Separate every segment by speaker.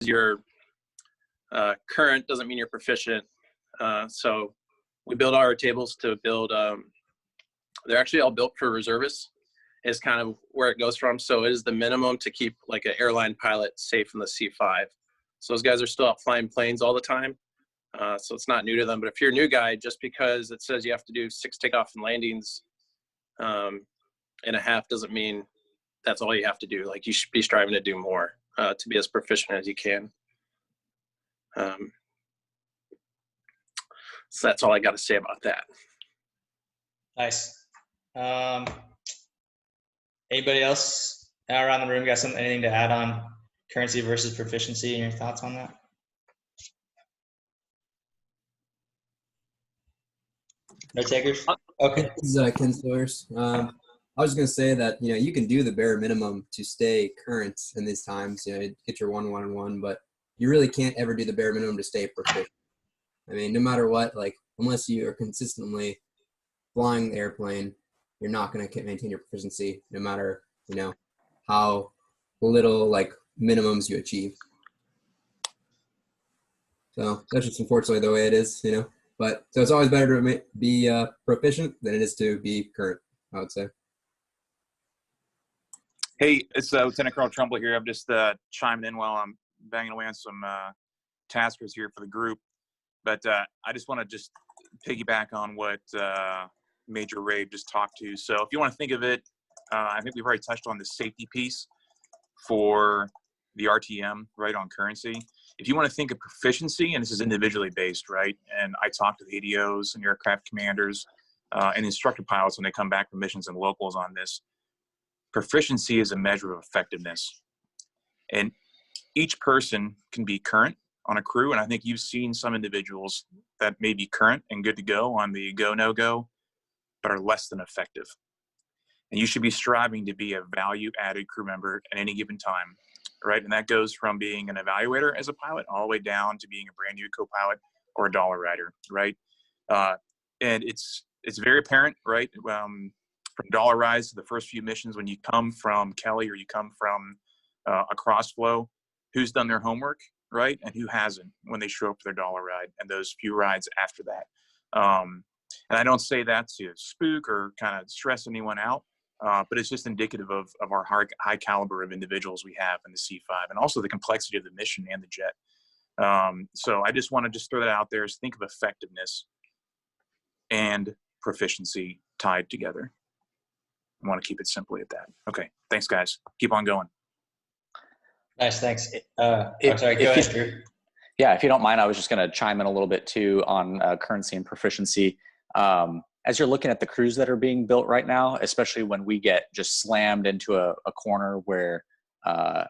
Speaker 1: you're current doesn't mean you're proficient. So we build our tables to build, they're actually all built for reservists is kind of where it goes from. So it is the minimum to keep like an airline pilot safe in the C5. So those guys are still out flying planes all the time. So it's not new to them, but if you're a new guy, just because it says you have to do 6 takeoff and landings and a half doesn't mean that's all you have to do. Like you should be striving to do more to be as proficient as you can. So that's all I got to say about that.
Speaker 2: Nice. Anybody else around the room got anything to add on currency versus proficiency and your thoughts on that? No takers? Okay.
Speaker 3: This is Ken Sawyers. I was going to say that, you can do the bare minimum to stay current in these times, get your 1-1-1, but you really can't ever do the bare minimum to stay proficient. I mean, no matter what, like, unless you are consistently flying the airplane, you're not going to maintain your proficiency no matter, how little, like, minimums you achieve. So that's just unfortunately the way it is, But so it's always better to be proficient than it is to be current, I would say.
Speaker 4: Hey, it's Lieutenant Colonel Trumbull here. I'm just chiming in while I'm banging away on some taskers here for the group. But I just want to just piggyback on what Major Rabe just talked to. So if you want to think of it, I think we've already touched on the safety piece for the RTM, right, on currency. If you want to think of proficiency, and this is individually based, right, and I talk to the ADOs and aircraft commanders and instructor pilots when they come back from missions and locals on this, proficiency is a measure of effectiveness. And each person can be current on a crew, and I think you've seen some individuals that may be current and good to go on the go, no go, but are less than effective. And you should be striving to be a value-added crew member at any given time, right? And that goes from being an evaluator as a pilot all the way down to being a brand new co-pilot or a dollar rider, right? And it's very apparent, right? From dollar rides to the first few missions, when you come from Kelly or you come from a cross flow, who's done their homework, right? And who hasn't when they show up for their dollar ride and those few rides after that. And I don't say that to spook or kind of stress anyone out, but it's just indicative of our high caliber of individuals we have in the C5 and also the complexity of the mission and the jet. So I just want to just throw that out there is think of effectiveness and proficiency tied together. I want to keep it simply at that. Okay. Thanks, guys. Keep on going.
Speaker 2: Nice. Thanks. Sorry, go ahead, Drew.
Speaker 5: Yeah, if you don't mind, I was just going to chime in a little bit too on currency and proficiency. As you're looking at the crews that are being built right now, especially when we get just slammed into a corner where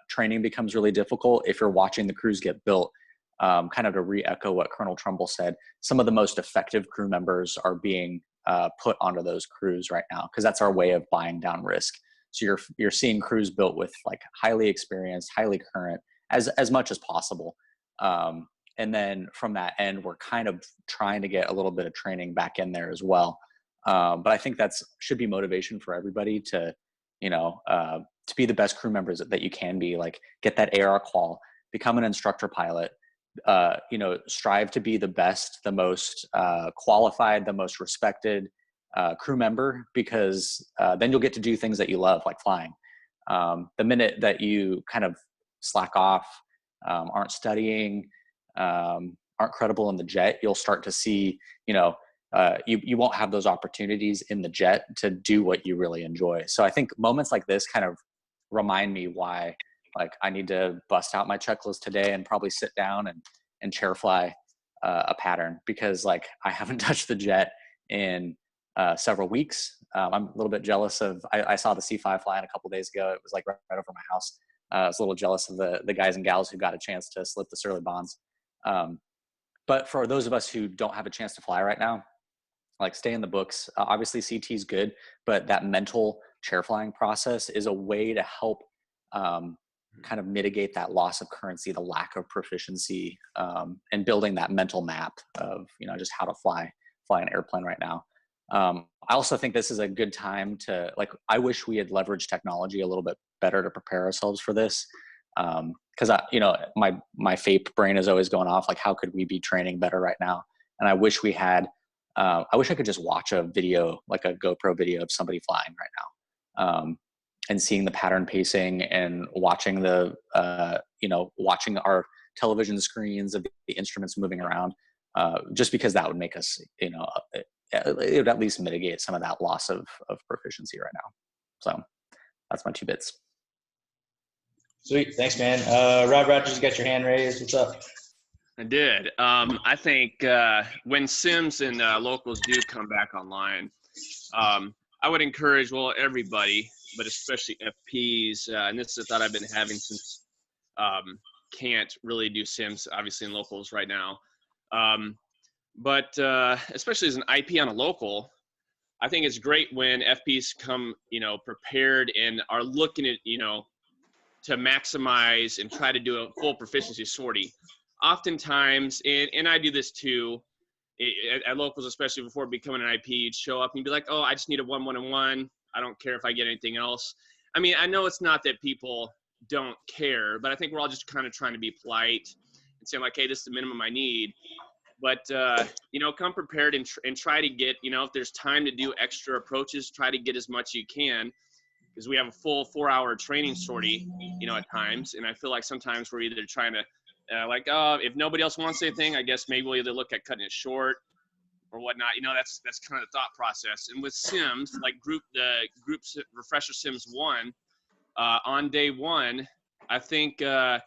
Speaker 5: training becomes really difficult, if you're watching the crews get built, kind of to re-echo what Colonel Trumbull said, some of the most effective crew members are being put onto those crews right now because that's our way of buying down risk. So you're seeing crews built with like highly experienced, highly current, as much as possible. And then from that end, we're kind of trying to get a little bit of training back in there as well. But I think that's should be motivation for everybody to, to be the best crew members that you can be, like get that AR qual, become an instructor pilot, strive to be the best, the most qualified, the most respected crew member, because then you'll get to do things that you love, like flying. The minute that you kind of slack off, aren't studying, aren't credible in the jet, you'll start to see, you won't have those opportunities in the jet to do what you really enjoy. So I think moments like this kind of remind me why, like, I need to bust out my checklist today and probably sit down and chair fly a pattern, because like I haven't touched the jet in several weeks. I'm a little bit jealous of, I saw the C5 flying a couple days ago. It was like right over my house. I was a little jealous of the guys and gals who got a chance to slip the Surly bonds. But for those of us who don't have a chance to fly right now, like stay in the books. Obviously CT is good, but that mental chair flying process is a way to help kind of mitigate that loss of currency, the lack of proficiency, and building that mental map of, just how to fly an airplane right now. I also think this is a good time to, like, I wish we had leveraged technology a little bit better to prepare ourselves for this. Because my FAPE brain is always going off, like, how could we be training better right now? And I wish we had. I wish I could just watch a video, like a GoPro video of somebody flying right now, and seeing the pattern pacing and watching watching our television screens of the instruments moving around, just because that would make us, it would at least mitigate some of that loss of proficiency right now. So that's my 2 bits.
Speaker 2: Sweet. Thanks, man. Rob Rogers, you got your hand raised. What's up?
Speaker 6: I did. I think when sims and locals do come back online, I would encourage, everybody, but especially FPs, and this is a thought I've been having since can't really do sims, obviously, in locals right now. But especially as an IP on a local, I think it's great when FPs come, prepared and are looking at, to maximize and try to do a full proficiency sortie. Oftentimes, and I do this too, at locals, especially before becoming an IP, you'd show up and be like, oh, I just need a 1-1-1. I don't care if I get anything else. I mean, I know it's not that people don't care, but I think we're all just kind of trying to be polite and saying like, hey, this is the minimum I need. But, come prepared and try to get, if there's time to do extra approaches, try to get as much as you can, because we have a full 4-hour training sortie, at times. And I feel like sometimes we're either trying to, if nobody else wants anything, I guess maybe we'll either look at cutting it short or whatnot. That's kind of the thought process. And with sims, like the group refresher sims 1, on day 1, I think, it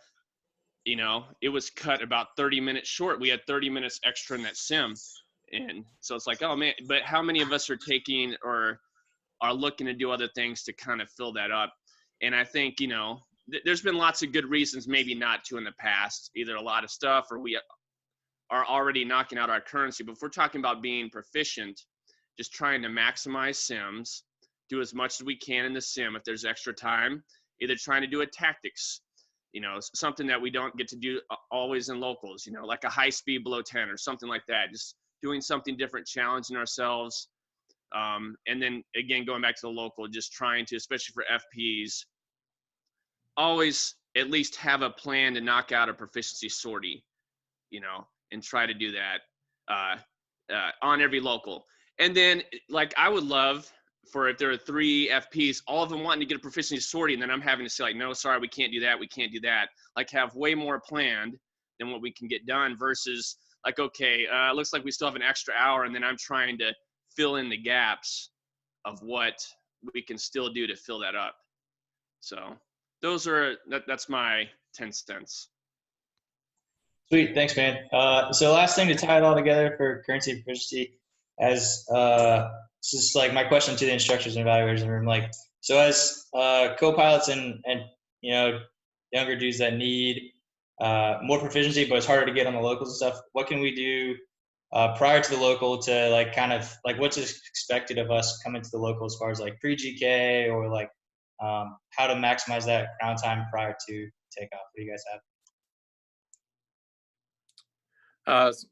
Speaker 6: was cut about 30 minutes short. We had 30 minutes extra in that sim. And so it's like, oh man, but how many of us are taking or are looking to do other things to kind of fill that up? And I think, there's been lots of good reasons maybe not to in the past, either a lot of stuff or we are already knocking out our currency. But if we're talking about being proficient, just trying to maximize sims, do as much as we can in the sim if there's extra time, either trying to do a tactics, something that we don't get to do always in locals, like a high speed below 10 or something like that, just doing something different, challenging ourselves. And then again, going back to the local, just trying to, especially for FPs, always at least have a plan to knock out a proficiency sortie, and try to do that on every local. And then, like, I would love for if there are 3 FPs, all of them wanting to get a proficiency sortie, and then I'm having to say, like, no, sorry, we can't do that. We can't do that. Like, have way more planned than what we can get done versus, like, okay, looks like we still have an extra hour, and then I'm trying to fill in the gaps of what we can still do to fill that up. So that's my 10 cents.
Speaker 2: Sweet. Thanks, man. So last thing to tie it all together for currency and proficiency, as this is like my question to the instructors and evaluators in the room. Like, so as co-pilots and younger dudes that need more proficiency, but it's harder to get on the locals and stuff, what can we do prior to the local to like kind of like what's expected of us coming to the local as far as like pre-GK or like how to maximize that ground time prior to takeoff? What do you guys have?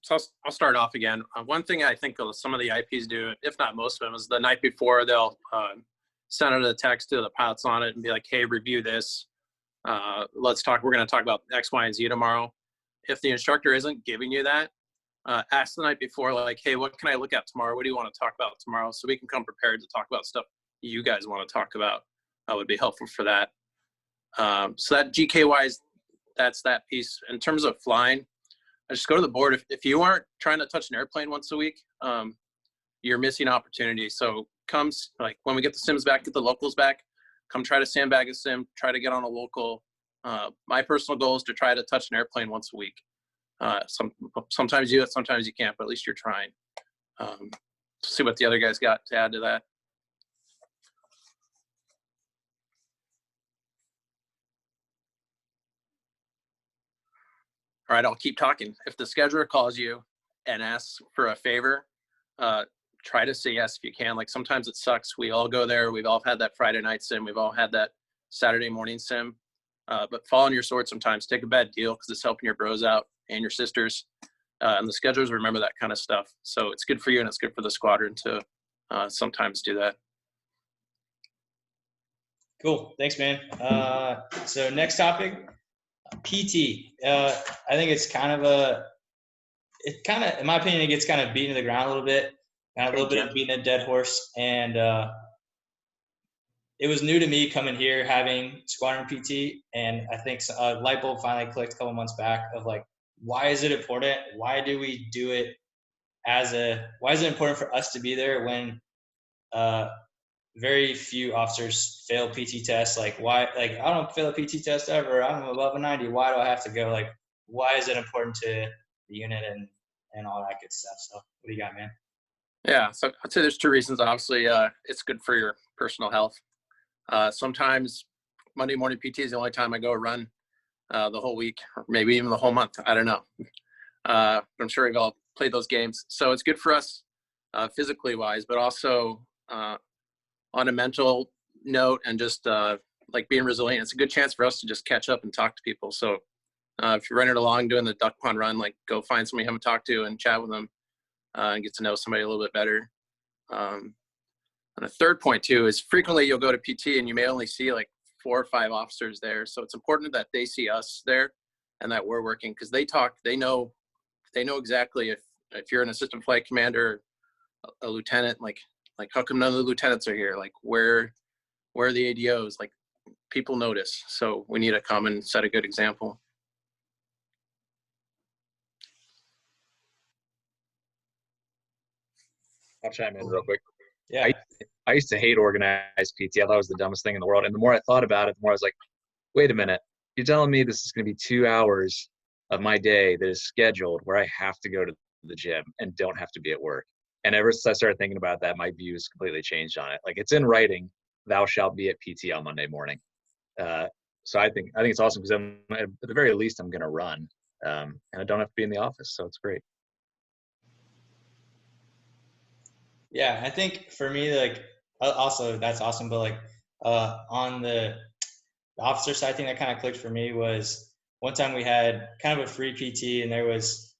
Speaker 1: So I'll start off again. One thing I think some of the IPs do, if not most of them, is the night before they'll send out a text to the pilots on it and be like, hey, review this. Let's talk. We're going to talk about X, Y, and Z tomorrow. If the instructor isn't giving you that, ask the night before, like, hey, what can I look at tomorrow? What do you want to talk about tomorrow? So we can come prepared to talk about stuff you guys want to talk about. Would be helpful for that. So that GK-wise, that's that piece. In terms of flying, I just go to the board. If you aren't trying to touch an airplane once a week, you're missing opportunities. So comes like when we get the sims back, get the locals back, come try to sandbag a sim, try to get on a local. My personal goal is to try to touch an airplane once a week. Sometimes you do it, sometimes you can't, but at least you're trying. See what the other guys got to add to that. All right, I'll keep talking. If the scheduler calls you and asks for a favor, try to say yes if you can. Like sometimes it sucks. We all go there. We've all had that Friday night sim. We've all had that Saturday morning sim. But fall on your sword sometimes. Take a bad deal because it's helping your bros out and your sisters. And the schedulers remember that kind of stuff. So it's good for you and it's good for the squadron to sometimes do that.
Speaker 2: Cool. Thanks, man. So next topic, PT. I think it's kind of in my opinion, it gets kind of beaten to the ground a little bit, kind of a little bit of beating a dead horse. And it was new to me coming here having Squadron PT, and I think a light bulb finally clicked a couple months back of like, why is it important? Why do we do it why is it important for us to be there when very few officers fail PT tests? Like why, like I don't fail a PT test ever. I'm above a 90. Why do I have to go? Like, why is it important to the unit and all that good stuff? So what do you got, man?
Speaker 1: Yeah, so I'd say there's two reasons. Obviously, it's good for your personal health. Sometimes Monday morning PT is the only time I go run the whole week, or maybe even the whole month. I don't know. I'm sure we've all played those games. So it's good for us physically wise, but also on a mental note and just like being resilient. It's a good chance for us to just catch up and talk to people. So if you're running along doing the duck pond run, like go find somebody you haven't talked to and chat with them and get to know somebody a little bit better. And a third point too is frequently you'll go to PT and you may only see like 4 or 5 officers there. So it's important that they see us there and that we're working, because they know exactly if you're an assistant flight commander, a lieutenant, like how come none of the lieutenants are here? Like where are the ADOs? Like people notice. So we need to come and set a good example.
Speaker 7: I'll chime in real quick.
Speaker 2: Yeah.
Speaker 7: I used to hate organized PT. I thought it was the dumbest thing in the world. And the more I thought about it, the more I was like, wait a minute. You're telling me this is going to be 2 hours of my day that is scheduled where I have to go to the gym and don't have to be at work. And ever since I started thinking about that, my views completely changed on it. Like it's in writing, thou shalt be at PT on Monday morning. So I think it's awesome because at the very least I'm going to run and I don't have to be in the office. So it's great.
Speaker 2: Yeah, I think for me, like, also that's awesome. But like, on the officer side thing that kind of clicked for me was one time we had kind of a free PT, and there was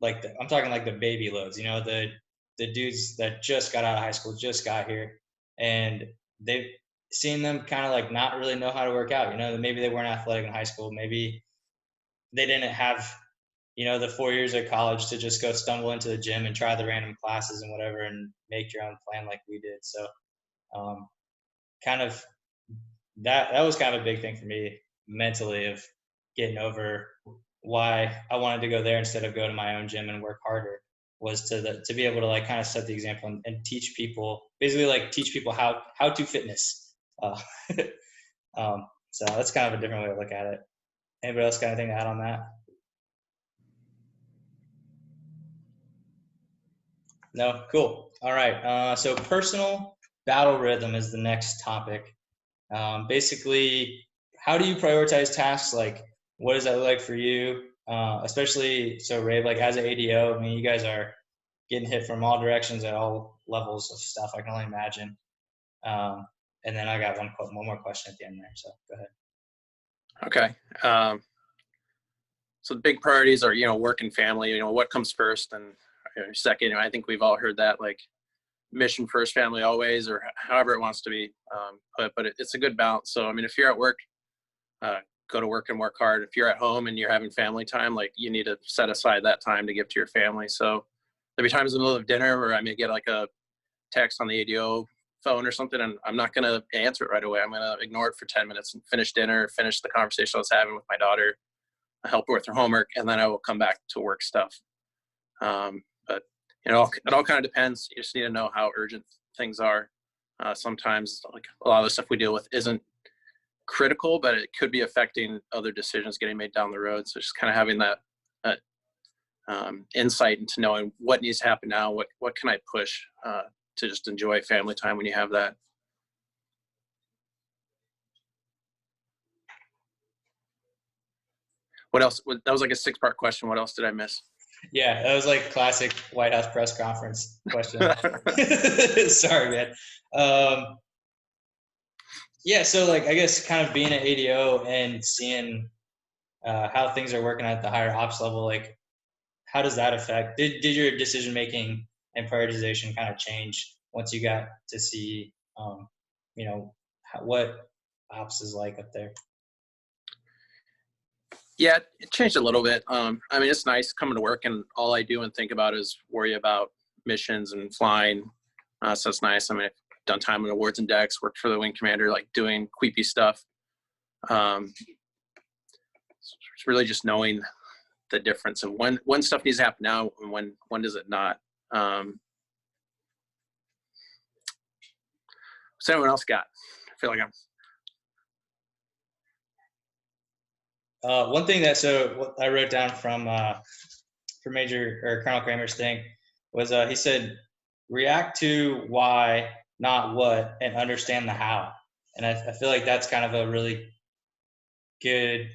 Speaker 2: like, I'm talking like the baby loads, the dudes that just got out of high school, just got here, and they've seen them kind of like not really know how to work out. Maybe they weren't athletic in high school. Maybe they didn't have the 4 years of college to just go stumble into the gym and try the random classes and whatever and make your own plan like we did. So kind of that was kind of a big thing for me mentally, of getting over why I wanted to go there instead of go to my own gym and work harder, was to be able to like kind of set the example and teach people, basically like teach people how to fitness. So that's kind of a different way to look at it. Anybody else got anything to add on that? No? Cool. All right. So personal battle rhythm is the next topic. Basically, how do you prioritize tasks? Like, what does that look like for you? Especially, so Rabe, like as an ADO, I mean, you guys are getting hit from all directions at all levels of stuff. I can only imagine. And then I got one more question at the end there. So go ahead.
Speaker 1: Okay. So the big priorities are, work and family, what comes first and second. I think we've all heard that, like mission first, family always, or however it wants to be. But it's a good balance. So, I mean, if you're at work, go to work and work hard. If you're at home and you're having family time, like you need to set aside that time to give to your family. So there'll be times in the middle of dinner where I may get like a text on the ADO phone or something, and I'm not going to answer it right away. I'm going to ignore it for 10 minutes and finish dinner, finish the conversation I was having with my daughter, help her with her homework, and then I will come back to work stuff. But it all kind of depends. You just need to know how urgent things are. Sometimes, like a lot of the stuff we deal with isn't critical, but it could be affecting other decisions getting made down the road. So just kind of having that insight into knowing what needs to happen now, what can I push to just enjoy family time when you have that. What else? That was like a 6-part question. What else did I miss?
Speaker 2: Yeah, that was like classic White House press conference question. Sorry, man. Yeah, so like I guess kind of being an ADO and seeing how things are working at the higher ops level, like how does that affect? Did your decision making and prioritization kind of change once you got to see, what ops is like up there?
Speaker 1: Yeah, it changed a little bit. I mean, it's nice coming to work and all I do and think about is worry about missions and flying. So it's nice. I mean, I've done time on awards and decks, worked for the wing commander, like doing queepy stuff. It's really just knowing the difference and when stuff needs to happen now and when does it not. What's anyone else got? I feel like I'm.
Speaker 2: One thing that what I wrote down from Major or Colonel Kramer's thing was he said, react to why, not what, and understand the how. And I feel like that's kind of a really good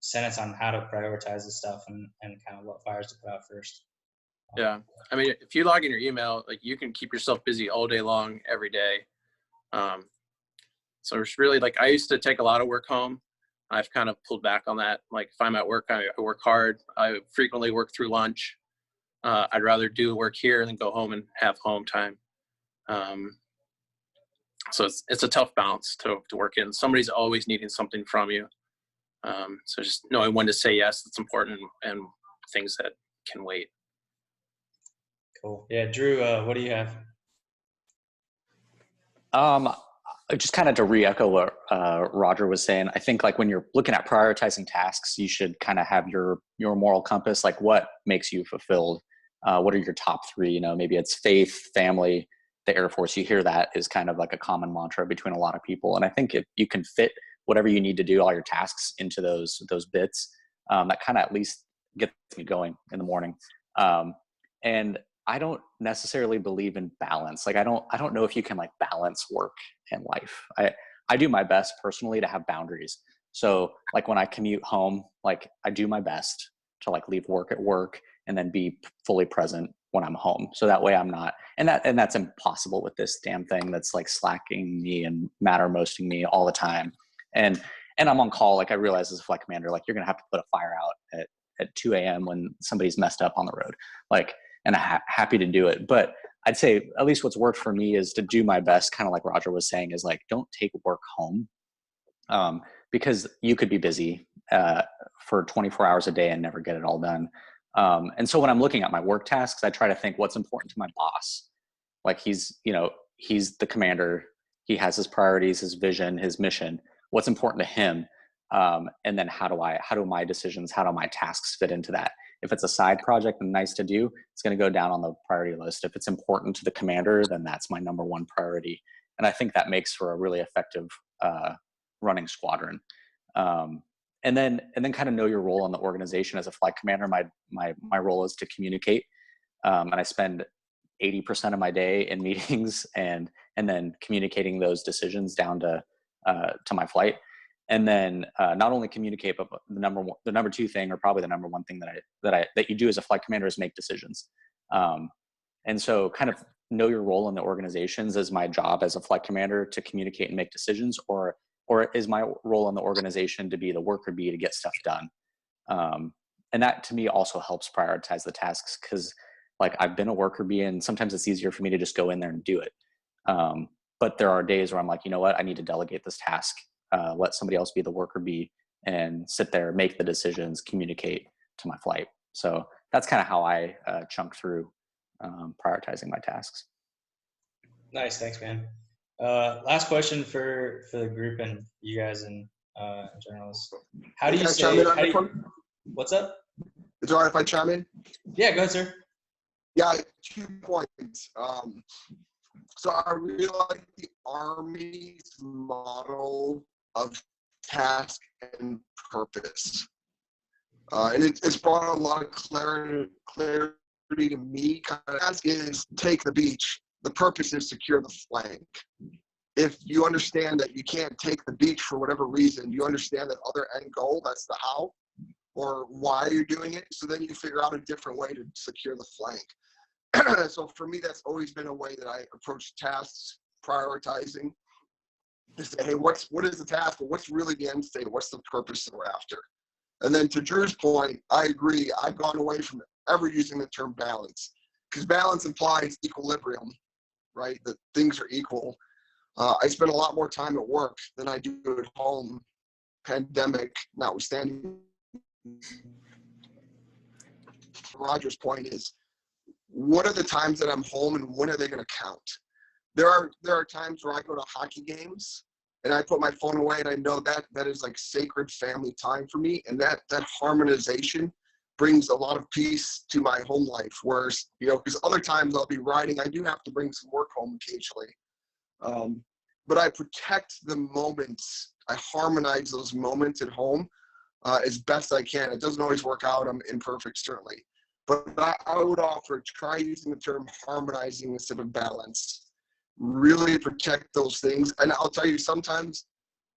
Speaker 2: sentence on how to prioritize the stuff and kind of what fires to put out first.
Speaker 1: Yeah. I mean, if you log in your email, like you can keep yourself busy all day long, every day. So it's really like, I used to take a lot of work home. I've kind of pulled back on that. Like if I'm at work, I work hard. I frequently work through lunch. I'd rather do work here than go home and have home time. So it's a tough balance to work in. Somebody's always needing something from you. So just knowing when to say yes, that's important, and things that can wait.
Speaker 2: Cool. Yeah, Drew, what do you have?
Speaker 5: Just kind of to re-echo what Roger was saying, I think like when you're looking at prioritizing tasks, you should kind of have your moral compass, like what makes you fulfilled. What are your top three? You know, maybe it's faith, family, the Air Force. You hear that is kind of like a common mantra between a lot of people. And I think if you can fit whatever you need to do, all your tasks into those bits, that kind of at least gets me going in the morning. And I don't necessarily believe in balance. Like I don't know if you can like balance work and life. I do my best personally to have boundaries. So like when I commute home, like I do my best to like leave work at work and then be fully present when I'm home. So that way I'm not, and that's impossible with this damn thing that's like slacking me and Mattermosting me all the time. And I'm on call. Like I realize as a flight commander, like you're going to have to put a fire out at 2 a.m. when somebody's messed up on the road. Like, and I'm happy to do it. But I'd say at least what's worked for me is to do my best, kind of like Roger was saying, is like, don't take work home, because you could be busy for 24 hours a day and never get it all done. And so when I'm looking at my work tasks, I try to think what's important to my boss. Like he's the commander. He has his priorities, his vision, his mission. What's important to him? And then how do my decisions, how do my tasks fit into that? If it's a side project and nice to do, it's going to go down on the priority list. If it's important to the commander, then that's my number one priority. And I think that makes for a really effective running squadron. And then kind of know your role in the organization as a flight commander. My role is to communicate, and I spend 80% of my day in meetings and then communicating those decisions down to my flight. And then not only communicate, but the number two thing, or probably the number one thing that you do as a flight commander, is make decisions. And so kind of know your role in the organizations. Is my job as a flight commander to communicate and make decisions, or is my role in the organization to be the worker bee to get stuff done? And that to me also helps prioritize the tasks, because like I've been a worker bee and sometimes it's easier for me to just go in there and do it. But there are days where I'm like, you know what, I need to delegate this task. Let somebody else be the worker bee and sit there, make the decisions, communicate to my flight. So that's kind of how I chunk through prioritizing my tasks.
Speaker 2: Nice, thanks, man. Last question for the group and you guys and journalists. How do you say? What's up?
Speaker 8: Is it all right if I chime in?
Speaker 2: Yeah, go ahead, sir.
Speaker 8: Yeah, 2 points. So I really like the Army's model of task and purpose. And it's brought a lot of clarity to me. The task is take the beach. The purpose is secure the flank. If you understand that you can't take the beach for whatever reason, you understand that other end goal, that's the how or why you're doing it. So then you figure out a different way to secure the flank. So for me, that's always been a way that I approach tasks, prioritizing. To say, hey, what is the task, but what's really the end state? What's the purpose that we're after? And then to Drew's point, I agree. I've gone away from ever using the term balance, because balance implies equilibrium, right? That things are equal. I spend a lot more time at work than I do at home, pandemic notwithstanding. Roger's point is, what are the times that I'm home and when are they going to count? There are times where I go to hockey games and I put my phone away and I know that is like sacred family time for me, and that harmonization brings a lot of peace to my home life. Whereas, because other times I'll be riding, I do have to bring some work home occasionally. But I protect the moments. I harmonize those moments at home as best I can. It doesn't always work out. I'm imperfect, certainly. But I would offer, try using the term harmonizing instead of balance. Really protect those things. And I'll tell you, sometimes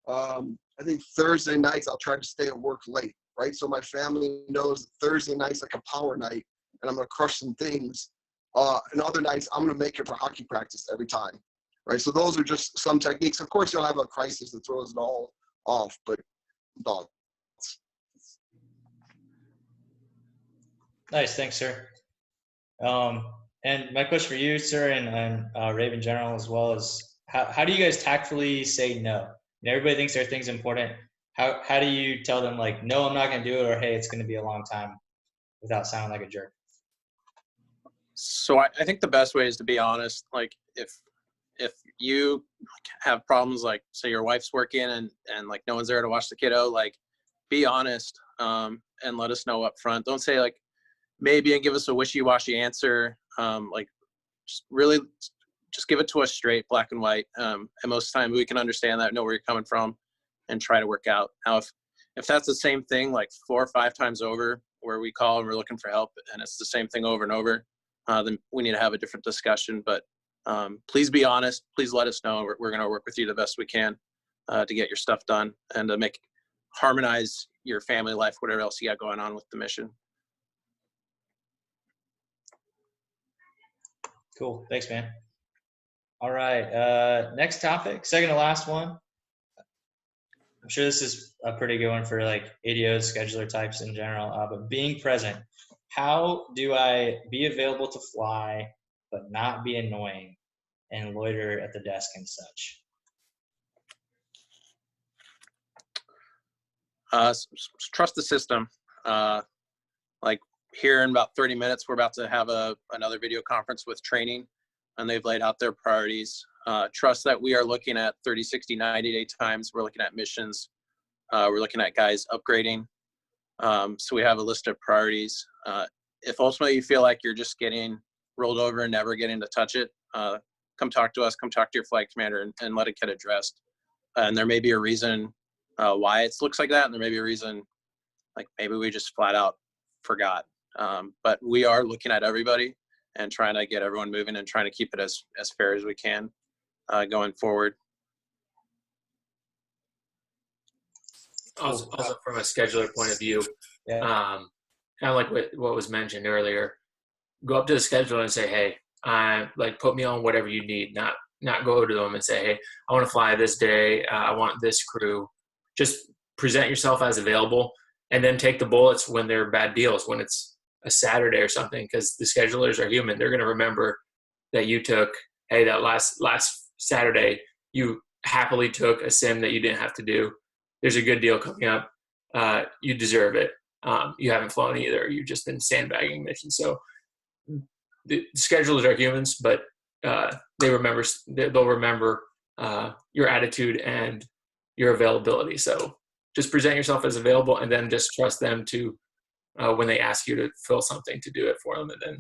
Speaker 8: I think Thursday nights I'll try to stay at work late, right? So my family knows Thursday night's like a power night and I'm going to crush some things. And other nights I'm going to make it for hockey practice every time, right? So those are just some techniques. Of course, you'll have a crisis that throws it all off, but dog.
Speaker 2: Nice, thanks, sir. And my question for you, sir, and Rabe in general as well, is how do you guys tactfully say no? And everybody thinks their thing's important. How do you tell them, like, no, I'm not going to do it, or hey, it's going to be a long time, without sounding like a jerk?
Speaker 1: So I think the best way is to be honest. Like if you have problems, like say your wife's working and like no one's there to watch the kiddo, like be honest and let us know up front. Don't say like maybe and give us a wishy-washy answer. Like just really just give it to us straight, black and white. And most of the time we can understand that, know where you're coming from, and try to work out. Now if that's the same thing like 4 or 5 times over, where we call and we're looking for help and it's the same thing over and over, then we need to have a different discussion. But please be honest. Please let us know. We're going to work with you the best we can to get your stuff done and to harmonize your family life, whatever else you got going on with the mission.
Speaker 2: Cool. Thanks, man. All right. Next topic, second to last one. I'm sure this is a pretty good one for like ADOs, scheduler types in general, but being present. How do I be available to fly, but not be annoying and loiter at the desk and such?
Speaker 1: Trust the system. Like here in about 30 minutes, we're about to have another video conference with training, and they've laid out their priorities. Trust that we are looking at 30, 60, 90-day times. We're looking at missions. We're looking at guys upgrading. So we have a list of priorities. If ultimately you feel like you're just getting rolled over and never getting to touch it, come talk to us, come talk to your flight commander and let it get addressed. And there may be a reason why it looks like that. And there may be a reason, like maybe we just flat out forgot. But we are looking at everybody and trying to get everyone moving and trying to keep it as fair as we can going forward.
Speaker 9: Also from a scheduler point of view,
Speaker 2: Yeah.
Speaker 9: kind of like what was mentioned earlier, go up to the scheduler and say, hey, like put me on whatever you need, not go to them and say, hey, I want to fly this day. I want this crew. Just present yourself as available and then take the bullets when they're bad deals, when it's a Saturday or something, because the schedulers are human. They're going to remember that you took, hey, that last Saturday, you happily took a sim that you didn't have to do. There's a good deal coming up. You deserve it. You haven't flown either. You've just been sandbagging missions. So the schedulers are humans, but they'll remember your attitude and your availability. So just present yourself as available and then just trust them to, when they ask you to fill something, to do it for them. And then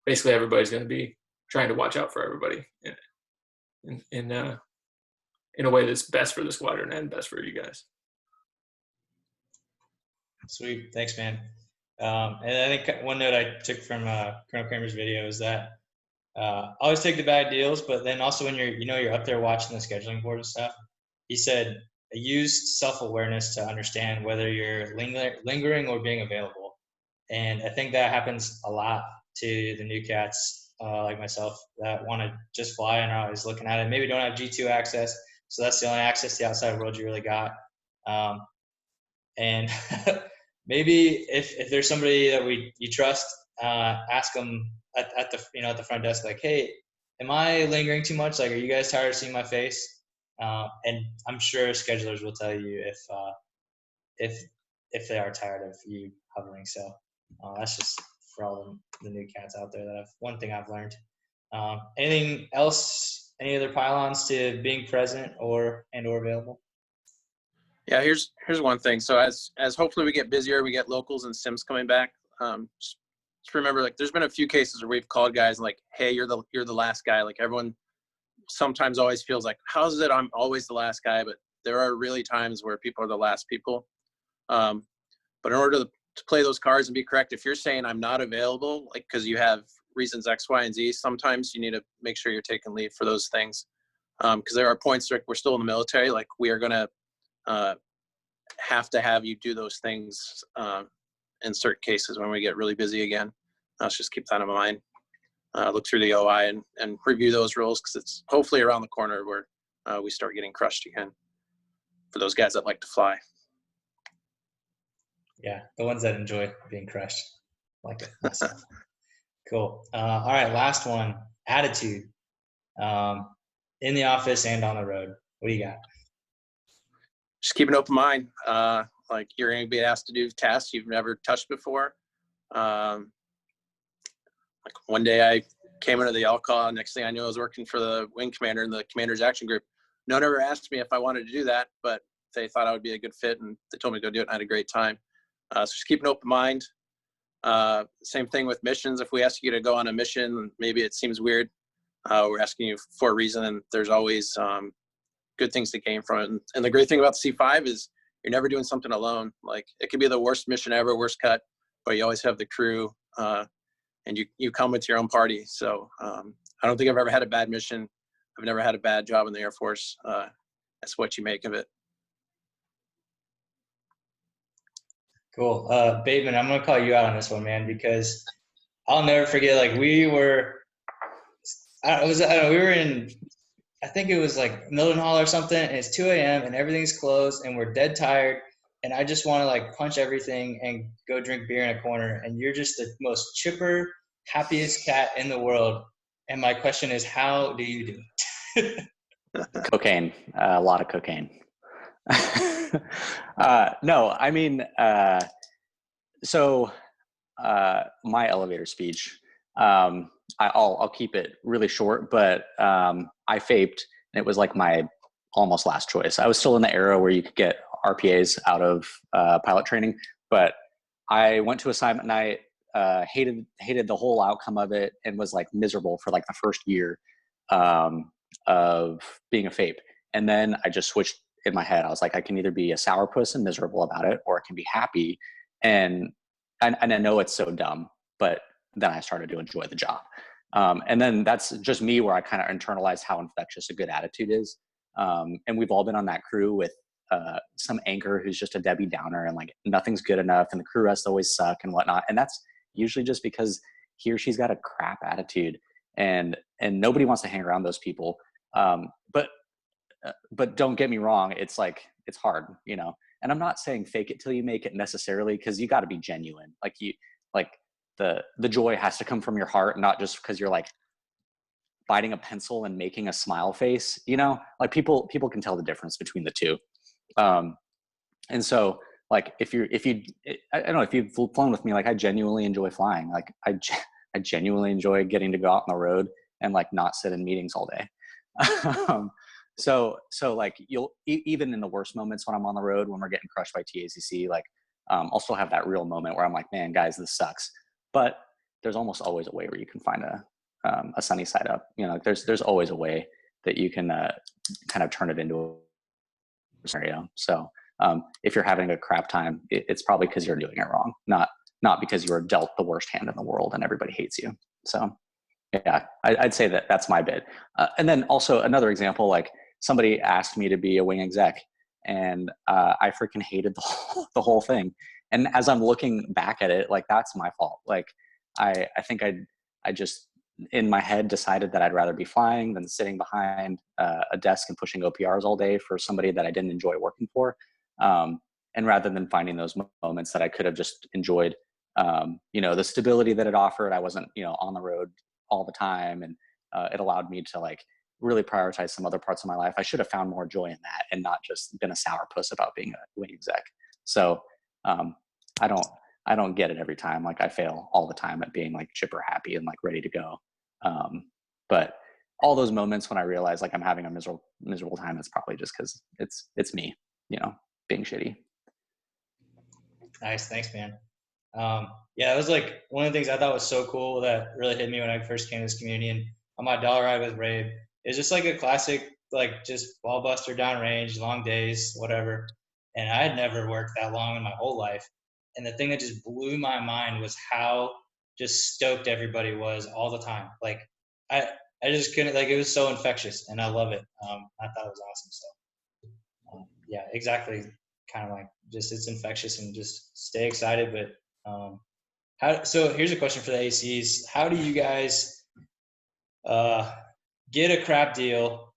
Speaker 9: basically everybody's going to be trying to watch out for everybody in a way that's best for the squadron and best for you guys.
Speaker 2: Sweet. Thanks, man. And I think one note I took from Colonel Kramer's video is that always take the bad deals, but then also when you're up there watching the scheduling board and stuff, he said use self-awareness to understand whether you're lingering or being available. And I think that happens a lot to the new cats like myself that want to just fly and are always looking at it. Maybe don't have G2 access, so that's the only access to the outside world you really got. And maybe if there's somebody that you trust, ask them at the front desk, like, hey, am I lingering too much? Like, are you guys tired of seeing my face? And I'm sure schedulers will tell you if if they are tired of you hovering. So that's just for all the new cats out there. One thing I've learned. Anything else? Any other pylons to being present or available?
Speaker 1: Yeah, here's one thing. So as hopefully we get busier, we get locals and sims coming back. Just remember, like, there's been a few cases where we've called guys like, hey, you're the last guy. Like, everyone sometimes always feels like, how's it I'm always the last guy? But there are really times where people are the last people. But in order to play those cards and be correct, if you're saying I'm not available, like, because you have reasons X, Y, and Z, sometimes you need to make sure you're taking leave for those things. Because there are points where we're still in the military, like, we are going to have to have you do those things in certain cases when we get really busy again. Let's just keep that in mind. Look through the OI and review those rules, because it's hopefully around the corner where we start getting crushed again for those guys that like to fly.
Speaker 2: Yeah, the ones that enjoy being crushed, like it myself. Cool. All right, last one. Attitude. In the office and on the road. What do you got?
Speaker 1: Just keep an open mind. Like, you're going to be asked to do tasks you've never touched before. Like, one day I came into the call. Next thing I knew, I was working for the wing commander in the commander's action group. No one ever asked me if I wanted to do that, but they thought I would be a good fit, and they told me to go do it, and I had a great time. So just keep an open mind. Same thing with missions. If we ask you to go on a mission, maybe it seems weird. We're asking you for a reason, and there's always good things to gain from it. And the great thing about the C5 is you're never doing something alone. Like, it could be the worst mission ever, worst cut, but you always have the crew, and you come with your own party. So I don't think I've ever had a bad mission. I've never had a bad job in the Air Force. That's what you make of it.
Speaker 2: Cool. Bateman, I'm going to call you out on this one, man, because I'll never forget, like, we were in, I think it was like Mildenhall or something, and it's 2 a.m. and everything's closed and we're dead tired, and I just want to, like, punch everything and go drink beer in a corner, and you're just the most chipper, happiest cat in the world. And my question is, how do you do it?
Speaker 5: Cocaine, a lot of cocaine. No, I mean, so my elevator speech, I'll keep it really short, but I faped, and it was like my almost last choice. I was still in the era where you could get RPAs out of pilot training, but I went to assignment night, hated the whole outcome of it, and was like miserable for like the first year of being a FAPE. And then I just switched in my head. I was like, I can either be a sourpuss and miserable about it, or I can be happy. And I know it's so dumb, but then I started to enjoy the job. And then that's just me, where I kind of internalized how infectious a good attitude is. And we've all been on that crew with some anchor who's just a Debbie Downer, and like nothing's good enough, and the crew has to always suck and whatnot. And that's usually just because he or she's got a crap attitude, and nobody wants to hang around those people. But don't get me wrong, it's like, it's hard, you know. And I'm not saying fake it till you make it necessarily, because you got to be genuine. Like, the joy has to come from your heart, not just because you're like biting a pencil and making a smile face, you know. Like, people can tell the difference between the two. And so, like, if you I don't know, if you've flown with me, like, I genuinely enjoy flying. Like, I genuinely enjoy getting to go out on the road and like not sit in meetings all day. So like, you'll even in the worst moments when I'm on the road, when we're getting crushed by TACC, like, I'll still have that real moment where I'm like, man, guys, this sucks. But there's almost always a way where you can find a sunny side up. You know, like, there's always a way that you can kind of turn it into a scenario. So if you're having a crap time, it's probably because you're doing it wrong, not because you were dealt the worst hand in the world and everybody hates you. So yeah, I'd say that's my bit. And then also another example, like, somebody asked me to be a wing exec, and I freaking hated the whole thing. And as I'm looking back at it, like, that's my fault. Like, I think I just in my head decided that I'd rather be flying than sitting behind a desk and pushing OPRs all day for somebody that I didn't enjoy working for. And rather than finding those moments that I could have just enjoyed, you know, the stability that it offered, I wasn't, you know, on the road all the time, and it allowed me to like really prioritize some other parts of my life. I should have found more joy in that and not just been a sourpuss about being a wing exec. So I don't get it every time. Like I fail all the time at being like chipper happy and like ready to go. But all those moments when I realize like I'm having a miserable time, it's probably just because it's me, being shitty.
Speaker 2: Nice. Thanks, man. Yeah, it was like one of the things I thought was so cool that really hit me when I first came to this community. And on my dollar ride with Rabe, it's just like a classic, like just ball buster downrange, long days, whatever. And I had never worked that long in my whole life. And the thing that just blew my mind was how just stoked everybody was all the time. Like I just couldn't, like, it was so infectious and I love it. I thought it was awesome. So yeah, exactly. Kind of like just, it's infectious and just stay excited. But so here's a question for the ACs. How do you guys get a crap deal,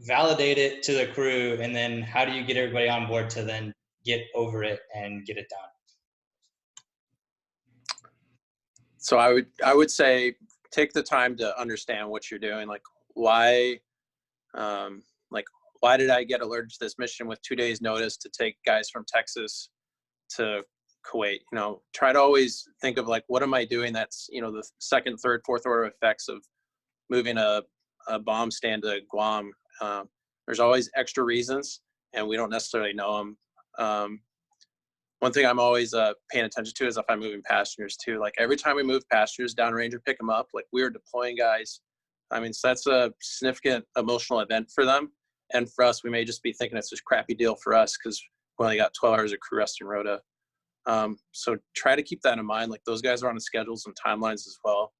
Speaker 2: validate it to the crew, and then how do you get everybody on board to then get over it and get it done?
Speaker 1: So I would say take the time to understand what you're doing. Like why did I get alerted to this mission with 2 days notice to take guys from Texas to Kuwait? Try to always think of like, what am I doing that's, the second, third, fourth order effects of moving a bomb stand to Guam. There's always extra reasons and we don't necessarily know them. One thing I'm always paying attention to is if I'm moving passengers too. Like every time we move passengers downrange or pick them up, like we are deploying guys. I mean, so that's a significant emotional event for them. And for us, we may just be thinking it's this crappy deal for us because we only got 12 hours of crew rest and rota. So try to keep that in mind. Like those guys are on the schedules and timelines as well.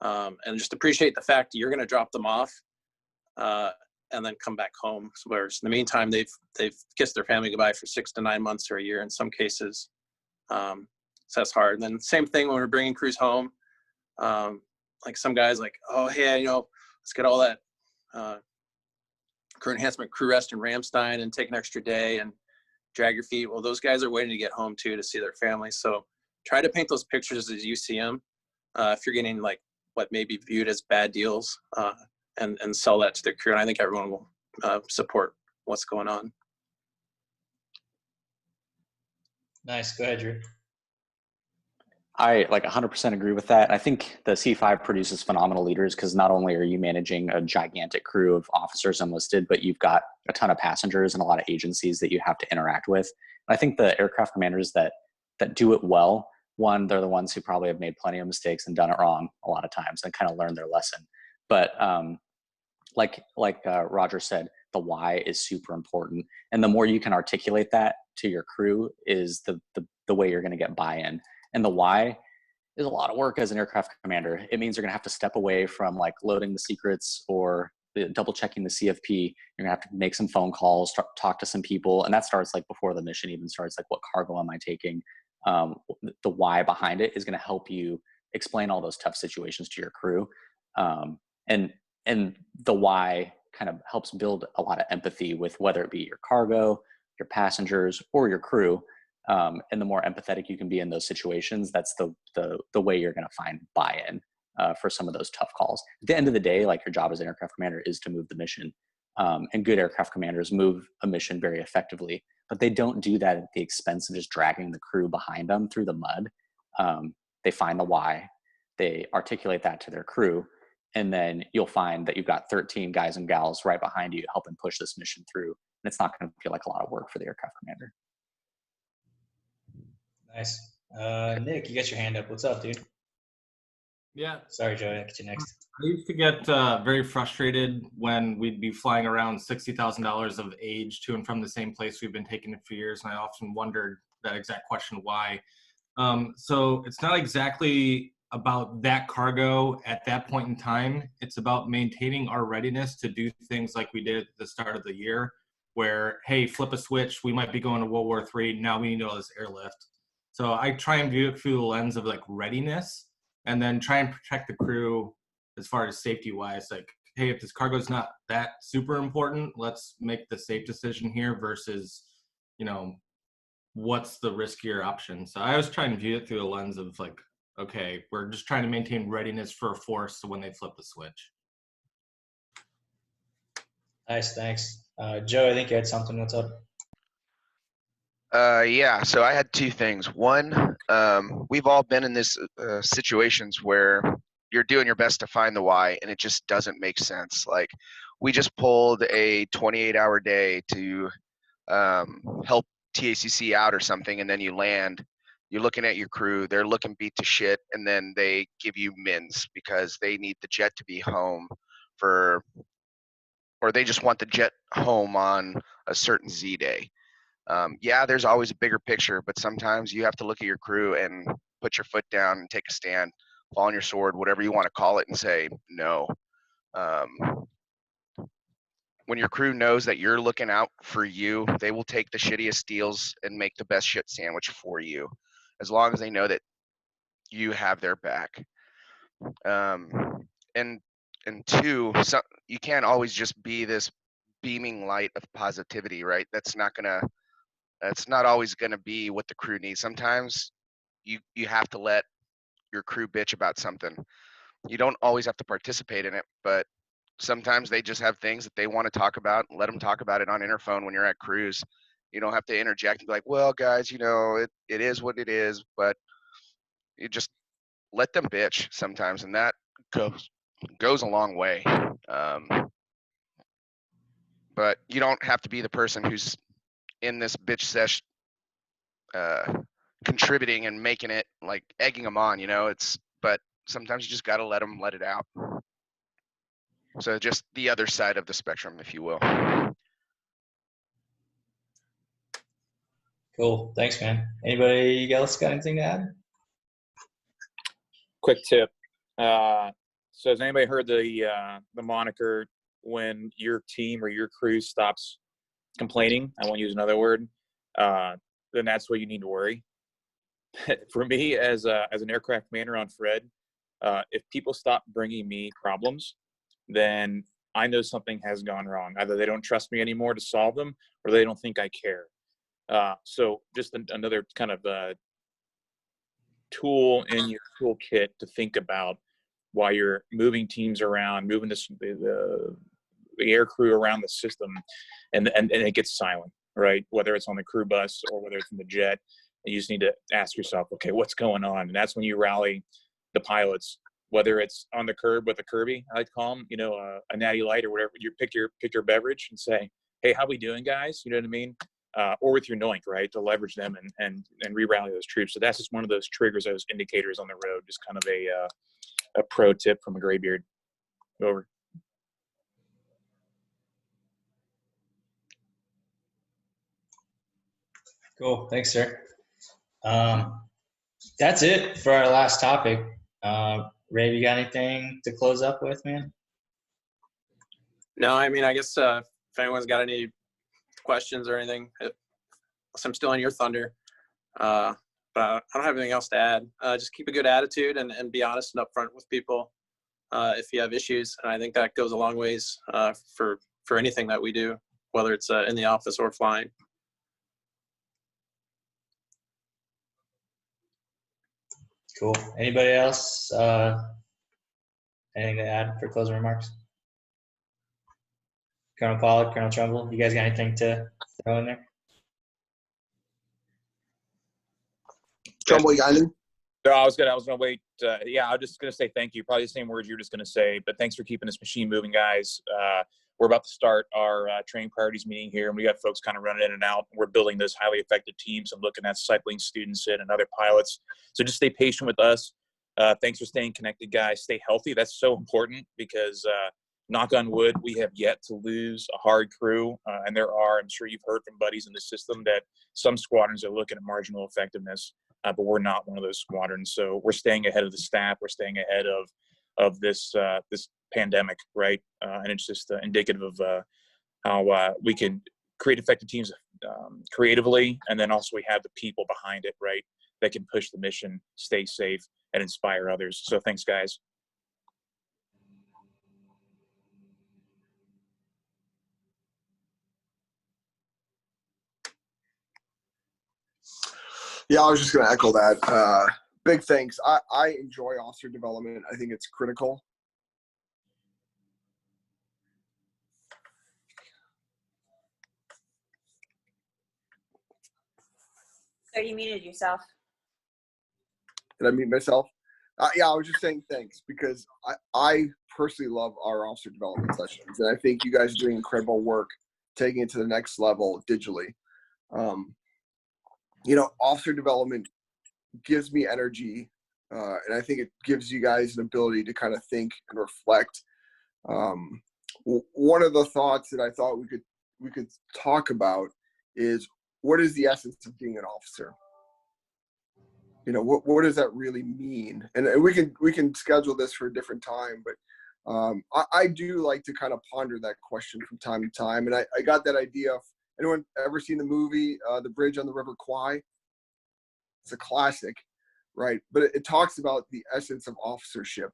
Speaker 1: And just appreciate the fact that you're going to drop them off and then come back home. So whereas in the meantime, they've kissed their family goodbye for 6 to 9 months or a year in some cases. So that's hard. And then same thing when we're bringing crews home. Like some guys like, oh, hey, let's get all that crew enhancement, crew rest in Ramstein and take an extra day and drag your feet. Well, those guys are waiting to get home too, to see their family. So try to paint those pictures as you see them. If you're getting like what may be viewed as bad deals and sell that to their crew. And I think everyone will support what's going on.
Speaker 2: Nice. Go ahead, Drew.
Speaker 5: I like 100% agree with that. I think the C5 produces phenomenal leaders because not only are you managing a gigantic crew of officers enlisted, but you've got a ton of passengers and a lot of agencies that you have to interact with. And I think the aircraft commanders that do it well, one, they're the ones who probably have made plenty of mistakes and done it wrong a lot of times and kind of learned their lesson. But like Roger said, the why is super important. And the more you can articulate that to your crew is the way you're going to get buy-in. And the why is a lot of work as an aircraft commander. It means you're going to have to step away from like loading the secrets or double checking the CFP. You're going to have to make some phone calls, talk to some people. And that starts like before the mission even starts, like what cargo am I taking? The why behind it is going to help you explain all those tough situations to your crew. And the why kind of helps build a lot of empathy with whether it be your cargo, your passengers, or your crew. And the more empathetic you can be in those situations, that's the way you're going to find buy-in for some of those tough calls. At the end of the day, like your job as an aircraft commander is to move the mission. And good aircraft commanders move a mission very effectively, but they don't do that at the expense of just dragging the crew behind them through the mud. They find the why, they articulate that to their crew, and then you'll find that you've got 13 guys and gals right behind you helping push this mission through. And it's not going to feel like a lot of work for the aircraft commander.
Speaker 2: Nice. Nick, you got your hand up. What's up, dude?
Speaker 10: Yeah.
Speaker 2: Sorry, Joey. I'll get you next.
Speaker 10: I used to get very frustrated when we'd be flying around $60,000 of age to and from the same place we've been taking it for years. And I often wondered that exact question, why? So it's not exactly about that cargo at that point in time. It's about maintaining our readiness to do things like we did at the start of the year, where, hey, flip a switch, we might be going to World War III, now we need all this airlift. So I try and view it through the lens of like readiness, and then try and protect the crew as far as safety wise. Like, hey, if this cargo is not that super important, let's make the safe decision here versus, what's the riskier option. So I was trying to view it through the lens of like, okay, we're just trying to maintain readiness for a force so when they flip the switch.
Speaker 2: Nice, thanks. Joe, I think you had something. What's up?
Speaker 11: Yeah, so I had two things. One, we've all been in this situations where you're doing your best to find the why and it just doesn't make sense. Like we just pulled a 28-hour day to help TACC out or something, and then you land, you're looking at your crew, they're looking beat to shit, and then they give you mins because they need the jet to be home for, or they just want the jet home on a certain Z day. Yeah, there's always a bigger picture, but sometimes you have to look at your crew and put your foot down and take a stand, fall on your sword, whatever you want to call it, and say no. Um, when your crew knows that you're looking out for you, they will take the shittiest deals and make the best shit sandwich for you, as long as they know that you have their back. Um, and and two, you can't always just be this beaming light of positivity, right? That's not always gonna be what the crew needs. Sometimes you have to let your crew bitch about something. You don't always have to participate in it, but sometimes they just have things that they want to talk about. Let them talk about it on interphone when you're at cruise. You don't have to interject and be like, well, guys, it is what it is, but you just let them bitch sometimes, and that goes a long way. But you don't have to be the person who's in this bitch sesh contributing and making it, like egging them on, but sometimes you just got to let them let it out. So just the other side of the spectrum, if you will.
Speaker 2: Cool. Thanks, man. Anybody else got anything to add?
Speaker 4: Quick tip. So has anybody heard the moniker when your team or your crew stops complaining? I won't use another word. Then that's what you need to worry. For me, as an aircraft commander on Fred, if people stop bringing me problems, then I know something has gone wrong. Either they don't trust me anymore to solve them, or they don't think I care. So just another kind of tool in your toolkit to think about while you're moving teams around, moving the air crew around the system, and it gets silent, right? Whether it's on the crew bus or whether it's in the jet, and you just need to ask yourself, okay, what's going on? And that's when you rally the pilots, whether it's on the curb with a Kirby, I like to call them, a Natty Light or whatever. You pick your beverage and say, hey, how we doing, guys? You know what I mean? Or with your Noink, right, to leverage them and re-rally those troops. So that's just one of those triggers, those indicators on the road. Just kind of a pro tip from a graybeard. Over.
Speaker 2: Cool. Thanks, sir. That's it for our last topic. Ray, you got anything to close up with, man?
Speaker 1: No, I mean, I guess if anyone's got any questions or anything, unless I'm still on your thunder, but I don't have anything else to add. Just keep a good attitude and be honest and upfront with people if you have issues. And I think that goes a long ways for anything that we do, whether it's in the office or flying.
Speaker 2: Cool. Anybody else? Anything to add for closing remarks? Colonel Pollack, Colonel Trumbull, you guys got anything to throw in there?
Speaker 8: Trumbull, you got anything?
Speaker 4: No, I was gonna wait. I was just gonna say thank you. Probably the same words you were just gonna say, but thanks for keeping this machine moving, guys. We're about to start our training priorities meeting here, and we got folks kind of running in and out. We're building those highly effective teams and looking at cycling students in and other pilots. So just stay patient with us. Thanks for staying connected, guys. Stay healthy. That's so important because knock on wood, we have yet to lose a hard crew, and I'm sure you've heard from buddies in the system that some squadrons are looking at marginal effectiveness. But we're not one of those squadrons. So we're staying ahead of the staff. We're staying ahead of this pandemic, right? And it's just indicative of how we can create effective teams creatively, and then also we have the people behind it, right, that can push the mission, stay safe, and inspire others. So thanks, guys.
Speaker 8: Yeah, I was just going to echo that. Big thanks. I enjoy officer development. I think it's critical.
Speaker 12: officer, you muted yourself.
Speaker 8: Did I mute myself? Yeah, I was just saying thanks because I personally love our officer development sessions, and I think you guys are doing incredible work taking it to the next level digitally. Officer development gives me energy, and I think it gives you guys an ability to kind of think and reflect. One of the thoughts that I thought we could talk about is, what is the essence of being an officer? What does that really mean? And we can schedule this for a different time, but I do like to kind of ponder that question from time to time. And I got that idea. Anyone ever seen the movie The Bridge on the River Kwai? It's a classic, right? But it talks about the essence of officership.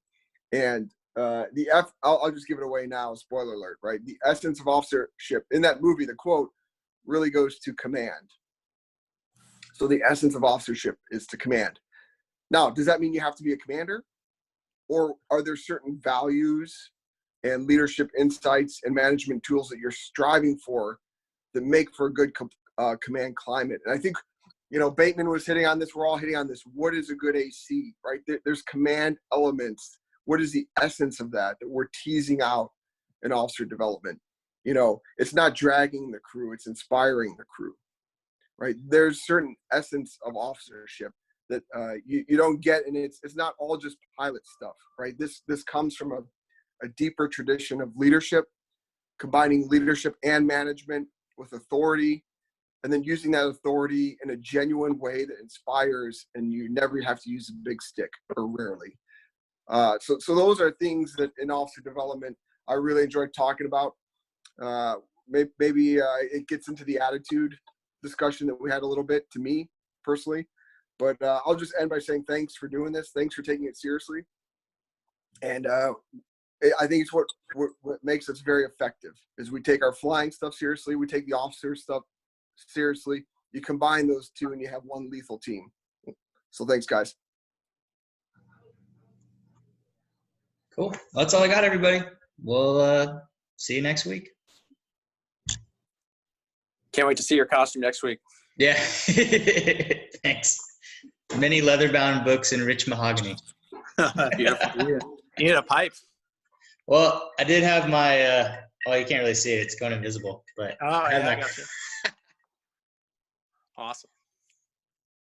Speaker 8: And I'll just give it away now, spoiler alert, right? The essence of officership in that movie, the quote really goes to command. So the essence of officership is to command. Now, does that mean you have to be a commander? Or are there certain values and leadership insights and management tools that you're striving for that make for a good command climate? And I think, Bateman was hitting on this. We're all hitting on this. What is a good AC, right? There's command elements. What is the essence of that we're teasing out in officer development? It's not dragging the crew. It's inspiring the crew. Right, there's certain essence of officership that you don't get, and it's not all just pilot stuff, right? This comes from a deeper tradition of leadership, combining leadership and management with authority, and then using that authority in a genuine way that inspires, and you never have to use a big stick, or rarely. So those are things that in officer development I really enjoy talking about. Maybe it gets into the attitude discussion that we had a little bit, to me personally, but I'll just end by saying thanks for doing this. Thanks for taking it seriously. And I think it's what makes us very effective is we take our flying stuff seriously. We take the officer stuff seriously. You combine those two and you have one lethal team. So thanks, guys.
Speaker 2: Cool. That's all I got, everybody. We'll see you next week.
Speaker 1: Can't wait to see your costume next week.
Speaker 2: Yeah. Thanks. Many leather-bound books in rich mahogany.
Speaker 1: Beautiful.
Speaker 4: You need a pipe.
Speaker 2: Well, I did have my well, you can't really see it. It's going invisible. But
Speaker 1: Oh, yeah, I got you. Awesome.